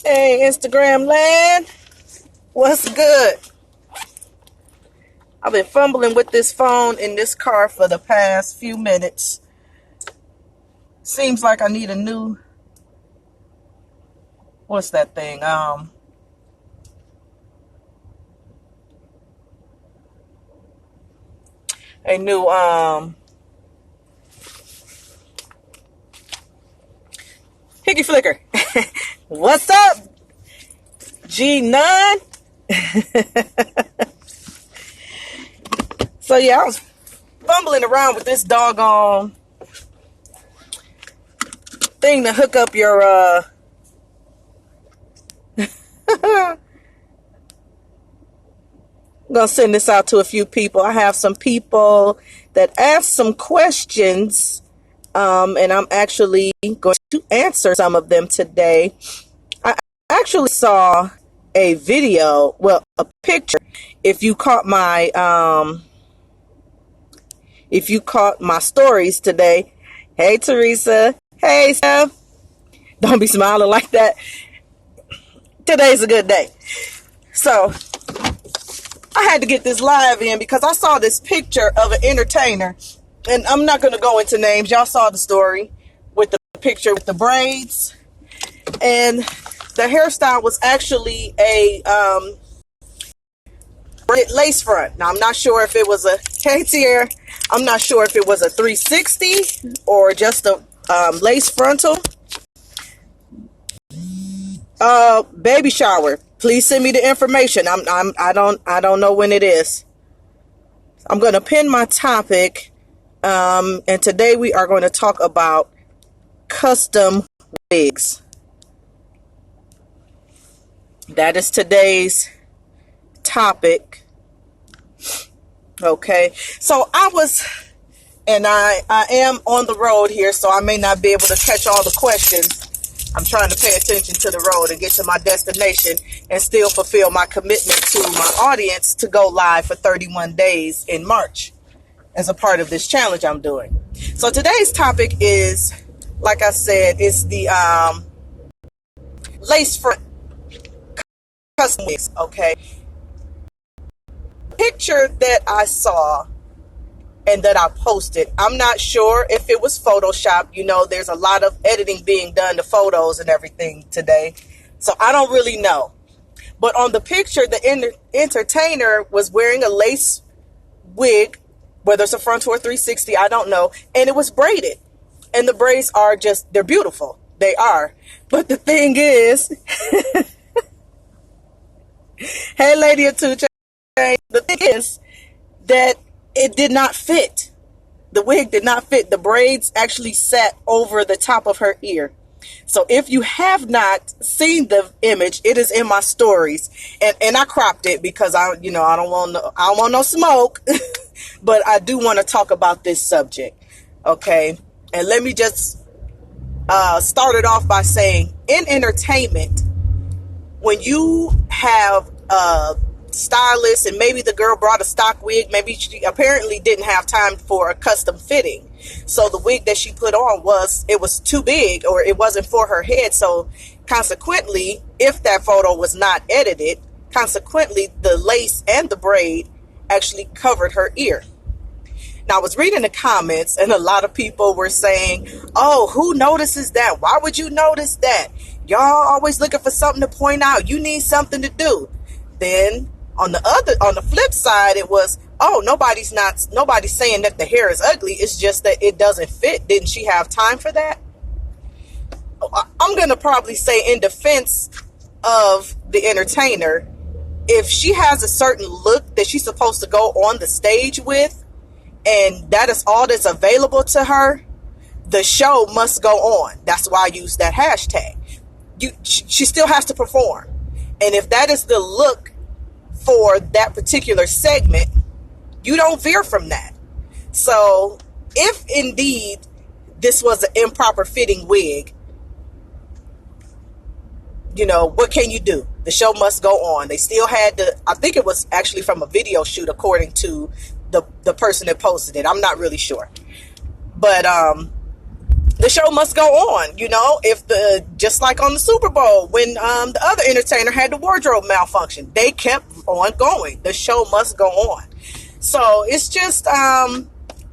Hey, Instagram land, what's good? I've been fumbling with this phone in this car for the past few minutes. Seems like I need a new, what's that thing? A new, Hickey Flicker. What's up, G9? So yeah, I was fumbling around with this doggone thing to hook up your I'm gonna send this out to a few people. I have some people that asked some questions, and I'm actually going to answer some of them today. I actually saw a video, well, a picture. If you caught my stories today, hey Teresa, hey Steph, don't be smiling like that. Today's a good day. So I had to get this live in because I saw this picture of an entertainer, and I'm not going to go into names. Y'all saw the story with the picture with the braids, and the hairstyle was actually a braided lace front. Now I'm not sure if it was a K-tier. I'm not sure if it was a 360 or just a lace frontal. Baby shower. Please send me the information. I don't know when it is. I'm going to pin my topic. And today we are going to talk about custom wigs. That is today's topic. Okay. So I am on the road here, so I may not be able to catch all the questions. I'm trying to pay attention to the road and get to my destination and still fulfill my commitment to my audience to go live for 31 days in March as a part of this challenge I'm doing. So today's topic is, like I said, is the lace front custom wigs. Okay. Picture that I saw and that I posted, I'm not sure if it was Photoshop. You know, there's a lot of editing being done to photos and everything today. So I don't really know. But on the picture, the entertainer was wearing a lace wig, whether it's a frontal or 360, I don't know. And it was braided. And the braids are just, they're beautiful. They are. But the thing is, hey, Lady of Two Chains, the thing is that it did not fit. The wig did not fit. The braids actually sat over the top of her ear. So if you have not seen the image, it is in my stories, and I cropped it because I don't want no smoke, but I do want to talk about this subject. Okay, and let me just start it off by saying, in entertainment, when you have stylist and maybe the girl brought a stock wig, maybe she apparently didn't have time for a custom fitting, so the wig that she put on was too big, or it wasn't for her head. So consequently, if that photo was not edited, consequently the lace and the braid actually covered her ear. Now I was reading the comments, and a lot of people were saying, oh, who notices that? Why would you notice that? Y'all always looking for something to point out. You need something to do. Then on the flip side, it was, oh, nobody's saying that the hair is ugly. It's just that it doesn't fit. Didn't she have time for that? I'm going to probably say, in defense of the entertainer, if she has a certain look that she's supposed to go on the stage with, and that is all that's available to her, the show must go on. That's why I use that hashtag. She still has to perform. And if that is the look for that particular segment, you don't veer from that. So if indeed this was an improper fitting wig, what can you do? The show must go on. They still had I think it was actually from a video shoot, according to the person that posted it. I'm not really sure. But the show must go on. If just like on the Super Bowl when the other entertainer had the wardrobe malfunction, they kept on going. The show must go on. So it's just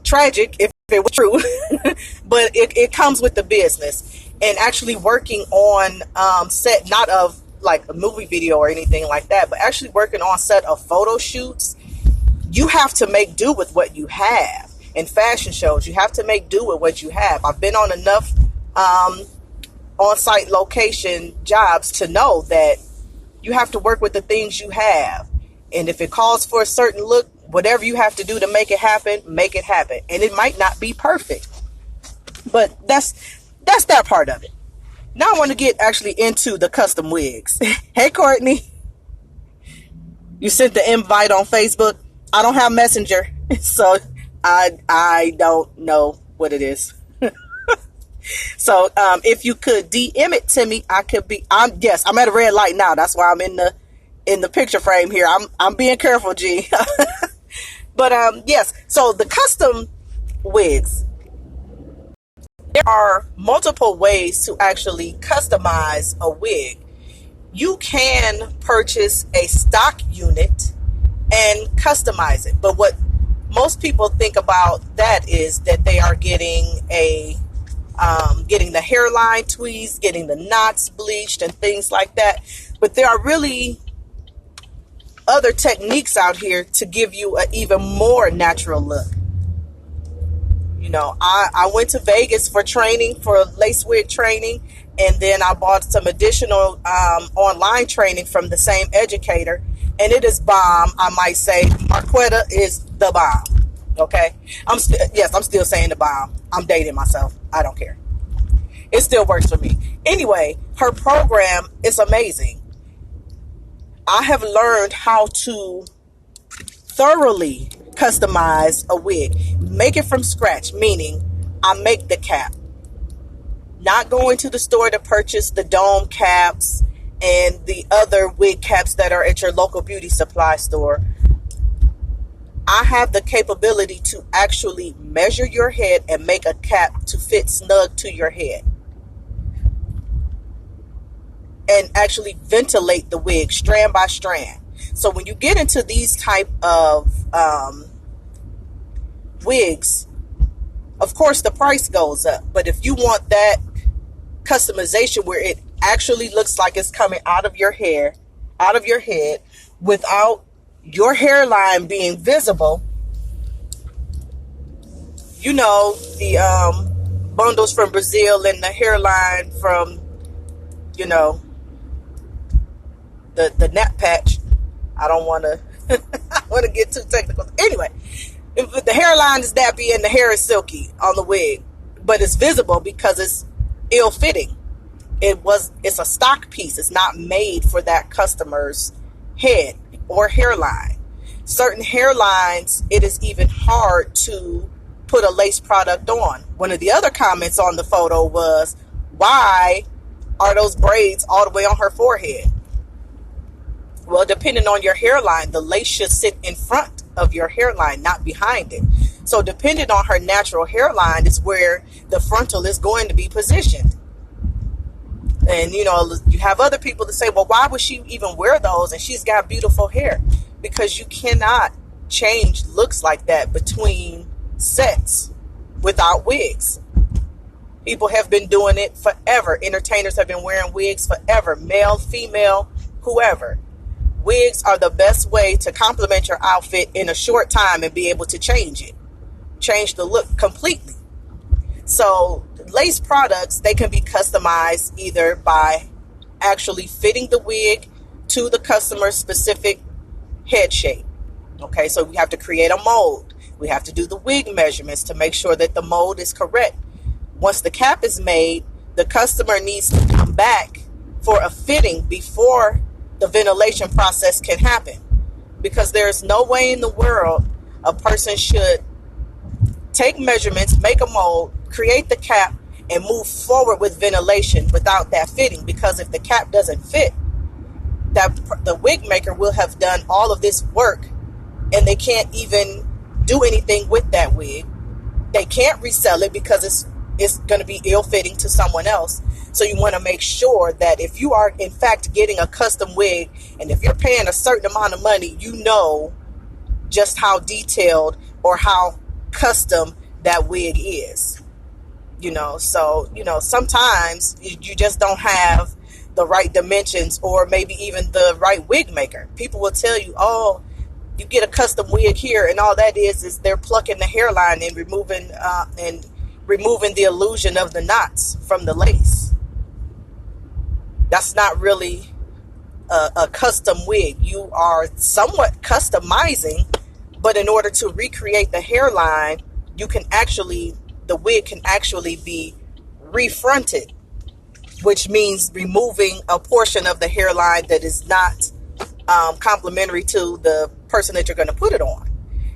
tragic if it was true, but it comes with the business. And actually working on set, not of like a movie video or anything like that, but actually working on set of photo shoots, you have to make do with what you have. In fashion shows, you have to make do with what you have. I've been on enough on-site location jobs to know that you have to work with the things you have. And if it calls for a certain look, whatever you have to do to make it happen, make it happen. And it might not be perfect, but that's that part of it. Now I want to get actually into the custom wigs. Hey, Courtney, you sent the invite on Facebook. I don't have Messenger, so I don't know what it is. So if you could DM it to me, I'm at a red light now. That's why I'm in the picture frame here. I'm being careful, G. But yes, so the custom wigs, there are multiple ways to actually customize a wig. You can purchase a stock unit and customize it. But what most people think about that is that they are getting getting the hairline tweezed, getting the knots bleached and things like that. But there are really other techniques out here to give you an even more natural look. I went to Vegas for training, for lace wig training, and then I bought some additional online training from the same educator, and it is bomb. I might say Marquetta is the bomb. Okay, I'm still saying the bomb. I'm dating myself. I don't care. It still works for me. Anyway, her program is amazing. I have learned how to thoroughly customize a wig, make it from scratch, meaning I make the cap, not going to the store to purchase the dome caps and the other wig caps that are at your local beauty supply store. I have the capability to actually measure your head and make a cap to fit snug to your head, and actually ventilate the wig strand by strand. So when you get into these type of wigs, of course the price goes up. But if you want that customization where it actually looks like it's coming out of your head, without your hairline being visible, the bundles from Brazil and the hairline from, the nap patch. I don't want to get too technical. Anyway, if the hairline is nappy and the hair is silky on the wig, but it's visible because it's ill-fitting. It's a stock piece. It's not made for that customer's head or hairline. Certain hairlines, it is even hard to put a lace product on. One of the other comments on the photo was, why are those braids all the way on her forehead? Well, depending on your hairline, the lace should sit in front of your hairline, not behind it. So depending on her natural hairline is where the frontal is going to be positioned. And, you have other people that say, well, why would she even wear those? And she's got beautiful hair. Because you cannot change looks like that between sets without wigs. People have been doing it forever. Entertainers have been wearing wigs forever. Male, female, whoever. Wigs are the best way to complement your outfit in a short time and be able to change it. Change the look completely. So lace products, they can be customized either by actually fitting the wig to the customer's specific head shape. Okay, so we have to create a mold. We have to do the wig measurements to make sure that the mold is correct. Once the cap is made, the customer needs to come back for a fitting before the ventilation process can happen, because there's no way in the world a person should take measurements, make a mold, create the cap, and move forward with ventilation without that fitting. Because if the cap doesn't fit, that the wig maker will have done all of this work and they can't even do anything with that wig. They can't resell it because it's it's going to be ill-fitting to someone else. So you want to make sure that if you are in fact getting a custom wig, and if you're paying a certain amount of money, you know just how detailed or how custom that wig is. So sometimes you just don't have the right dimensions, or maybe even the right wig maker. People will tell you, oh, you get a custom wig here, and all that is they're plucking the hairline and removing the illusion of the knots from the lace. That's not really a custom wig. You are somewhat customizing, but in order to recreate the hairline, the wig can actually be refronted, which means removing a portion of the hairline that is not complementary to the person that you're going to put it on.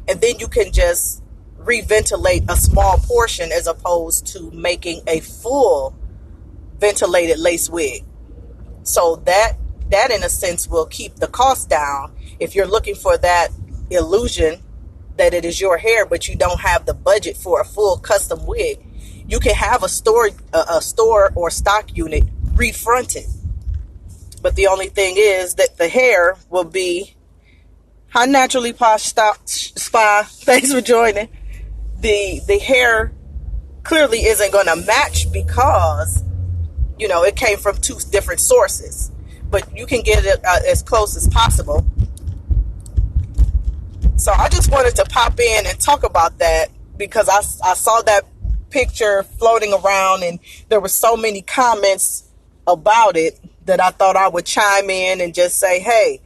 And then you can just reventilate a small portion as opposed to making a full ventilated lace wig. So that in a sense will keep the cost down. If you're looking for that illusion that it is your hair, but you don't have the budget for a full custom wig, you can have a store or stock unit refronted. But the only thing is that the hair will be, hi Naturally Posh Spa, thanks for joining. The hair clearly isn't going to match because it came from two different sources, but you can get it as close as possible. So I just wanted to pop in and talk about that because I saw that picture floating around and there were so many comments about it that I thought I would chime in and just say, hey,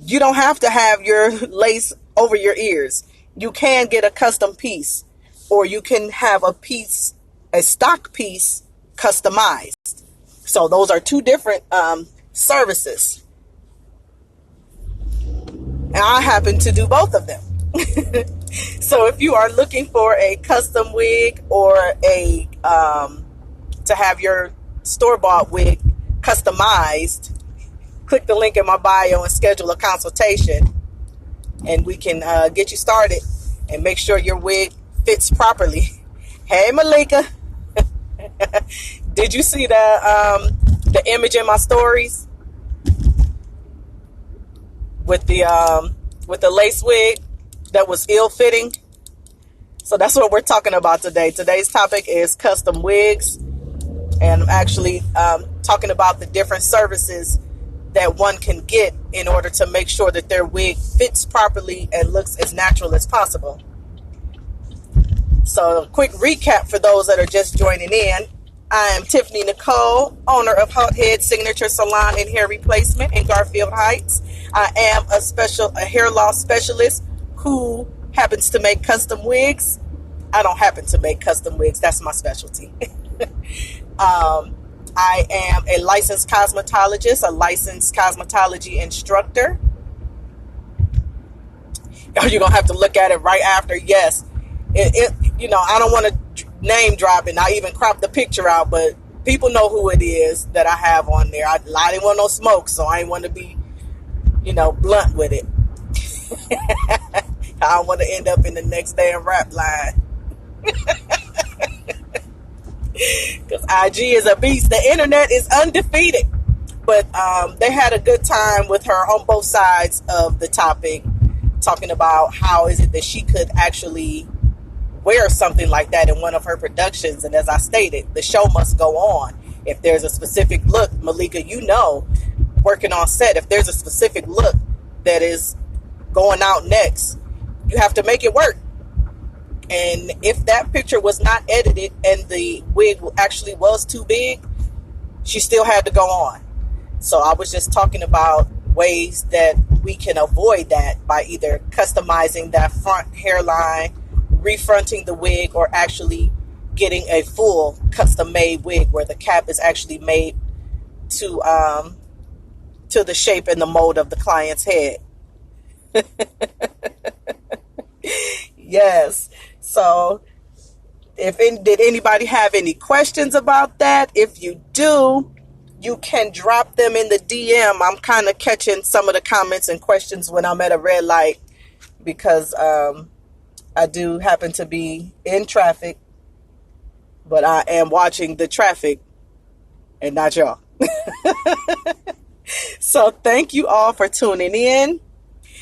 you don't have to have your lace over your ears. You can get a custom piece, or you can have a stock piece customized. So those are two different services. And I happen to do both of them. So if you are looking for a custom wig or to have your store-bought wig customized, click the link in my bio and schedule a consultation, and we can get you started and make sure your wig fits properly. Hey, Malika. Did you see the image in my stories with the lace wig that was ill-fitting? So that's what we're talking about today. Today's topic is custom wigs, and I'm actually talking about the different services that one can get in order to make sure that their wig fits properly and looks as natural as possible. So a quick recap for those that are just joining in. I am Tiffany Nicole, owner of Hot Head Signature Salon and Hair Replacement in Garfield Heights. I am a hair loss specialist who happens to make custom wigs. I don't happen to make custom wigs. That's my specialty. I am a licensed cosmetologist, a licensed cosmetology instructor. Oh, you're going to have to look at it right after. Yes. I don't want to name drop it. I even crop the picture out, but people know who it is that I have on there. I didn't want no smoke, so I didn't want to be, blunt with it. I don't want to end up in the next damn rap line. Because IG is a beast. The internet is undefeated. But they had a good time with her on both sides of the topic, talking about how is it that she could actually wear something like that in one of her productions. And as I stated, the show must go on. If there's a specific look, Malika, working on set, if there's a specific look that is going out next, you have to make it work. And if that picture was not edited and the wig actually was too big, she still had to go on. So I was just talking about ways that we can avoid that by either customizing that front hairline, refronting the wig, or actually getting a full custom-made wig where the cap is actually made to the shape and the mold of the client's head. Yes. So did anybody have any questions about that? If you do, you can drop them in the DM. I'm kind of catching some of the comments and questions when I'm at a red light because I do happen to be in traffic. but I am watching the traffic and not y'all. So thank you all for tuning in.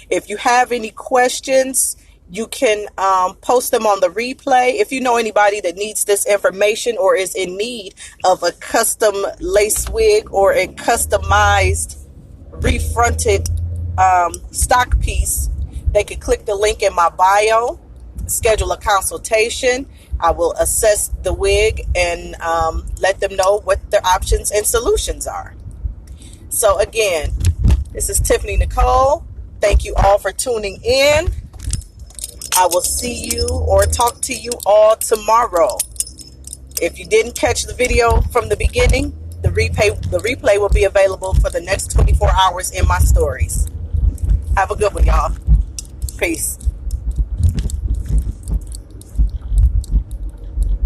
If you have any questions, you can post them on the replay. If you know anybody that needs this information or is in need of a custom lace wig or a customized refronted stock piece, they can click the link in my bio, schedule a consultation. I will assess the wig and let them know what their options and solutions are. So again, this is Tiffany Nicole. Thank you all for tuning in. I will see you or talk to you all tomorrow. If you didn't catch the video from the beginning, the replay will be available for the next 24 hours in my stories. Have a good one, y'all. Peace.